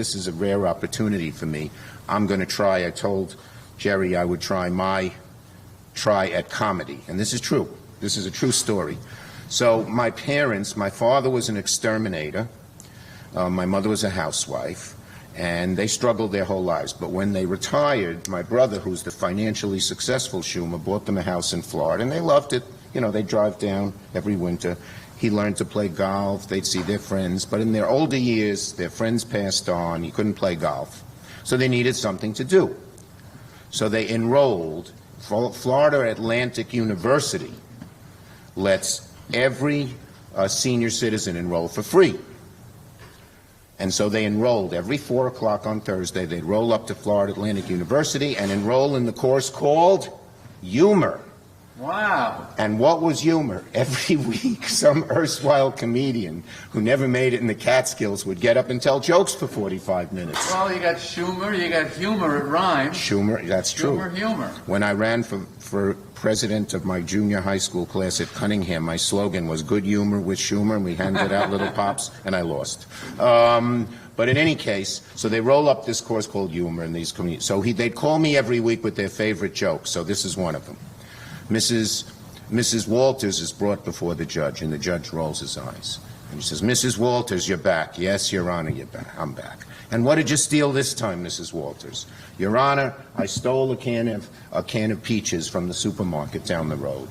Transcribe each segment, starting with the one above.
This is a rare opportunity for me. I'm going to try. I told Jerry I would try at comedy, and this is true. This is a true story. So my parents, my father was an exterminator, my mother was a housewife, and they struggled their whole lives. But when they retired, my brother, who's the financially successful Schumer, bought them a house in Florida, and they loved it. You know, they'd drive down every winter. He learned to play golf. They'd see their friends. But in their older years, their friends passed on. He couldn't play golf. So they needed something to do. So they enrolled. Florida Atlantic University lets every senior citizen enroll for free. And so they enrolled every 4 o'clock on Thursday. They'd roll up to Florida Atlantic University and enroll in the course called humor. Wow. And what was humor? Every week, some erstwhile comedian who never made it in the Catskills would get up and tell jokes for 45 minutes. Well, you got Schumer, you got humor, it rhymes. Schumer, that's true. Humor. When I ran for president of my junior high school class at Cunningham, my slogan was good humor with Schumer, and we handed out little pops, and I lost. But in any case, so they roll up this course called humor in these communities. So they'd call me every week with their favorite jokes, so this is one of them. Mrs. Walters is brought before the judge, and the judge rolls his eyes. And he says, Mrs. Walters, you're back. Yes, Your Honor, you're back. I'm back. And what did you steal this time, Mrs. Walters? Your Honor, I stole a can of peaches from the supermarket down the road.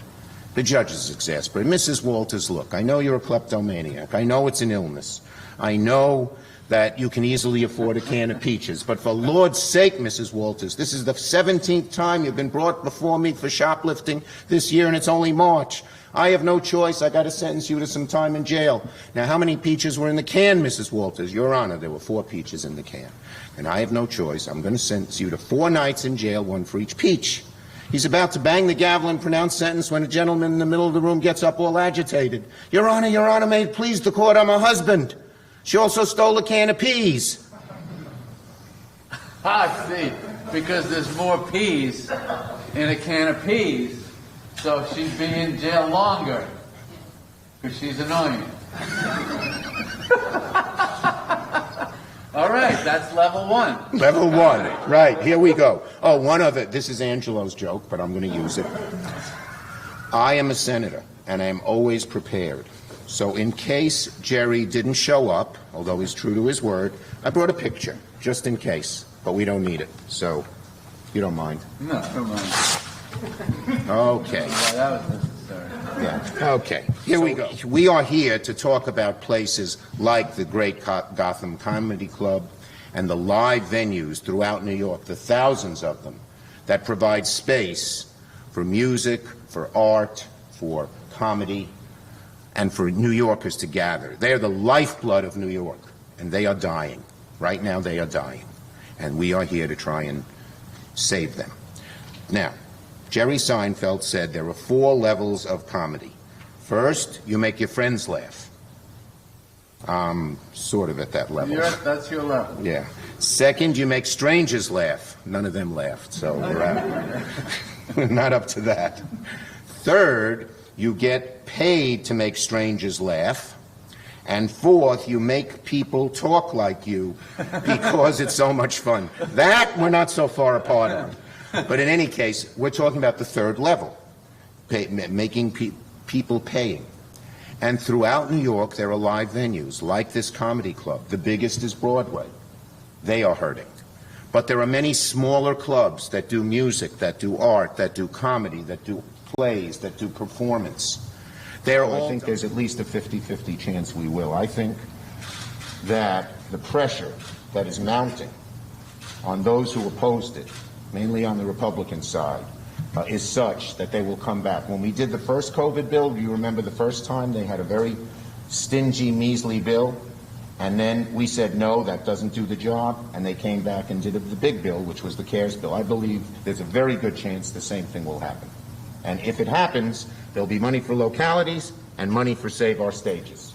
The judge is exasperated. Mrs. Walters, look, I know you're a kleptomaniac. I know it's an illness. I know that you can easily afford a can of peaches. But for Lord's sake, Mrs. Walters, this is the 17th time you've been brought before me for shoplifting this year, and it's only March. I have no choice. I got to sentence you to some time in jail. Now, how many peaches were in the can, Mrs. Walters? Your Honor, there were 4 peaches in the can. And I have no choice. I'm going to sentence you to 4 nights in jail, 1 for each peach. He's about to bang the gavel and pronounce sentence when a gentleman in the middle of the room gets up all agitated. Your Honor, may it please the court, I'm her husband. She also stole a can of peas. I see. Because there's more peas in a can of peas, so she'd be in jail longer. Because she's annoying. All right, that's level 1. Level 1. Right, here we go. Oh, one other. This is Angelo's joke, but I'm going to use it. I am a senator, and I am always prepared. So in case Jerry didn't show up, although he's true to his word, I brought a picture, just in case. But we don't need it, so you don't mind. No, I don't mind. Okay. Yeah, that was necessary. Yeah. Okay. Here we go. We are here to talk about places like the great Gotham Comedy Club and the live venues throughout New York, the thousands of them, that provide space for music, for art, for comedy, and for New Yorkers to gather. They are the lifeblood of New York, and they are dying. Right now they are dying, and we are here to try and save them. Now, Jerry Seinfeld said there are 4 levels of comedy. First, you make your friends laugh. I'm sort of at that level. That's your level. Yeah. Second, you make strangers laugh. None of them laughed, so we're out. We're not up to that. Third, you get paid to make strangers laugh. And fourth, you make people talk like you because it's so much fun. That we're not so far apart on. But in any case, we're talking about the third level, making people paying. And throughout New York, there are live venues like this comedy club. The biggest is Broadway. They are hurting. But there are many smaller clubs that do music, that do art, that do comedy, that do plays, that do performance. I think there's at least a 50-50 chance we will. I think that the pressure that is mounting on those who opposed it, mainly on the Republican side, is such that they will come back. When we did the first COVID bill, you remember the first time they had a very stingy, measly bill, and then we said, no, that doesn't do the job, and they came back and did the big bill, which was the CARES bill. I believe there's a very good chance the same thing will happen. And if it happens, there'll be money for localities and money for Save Our Stages.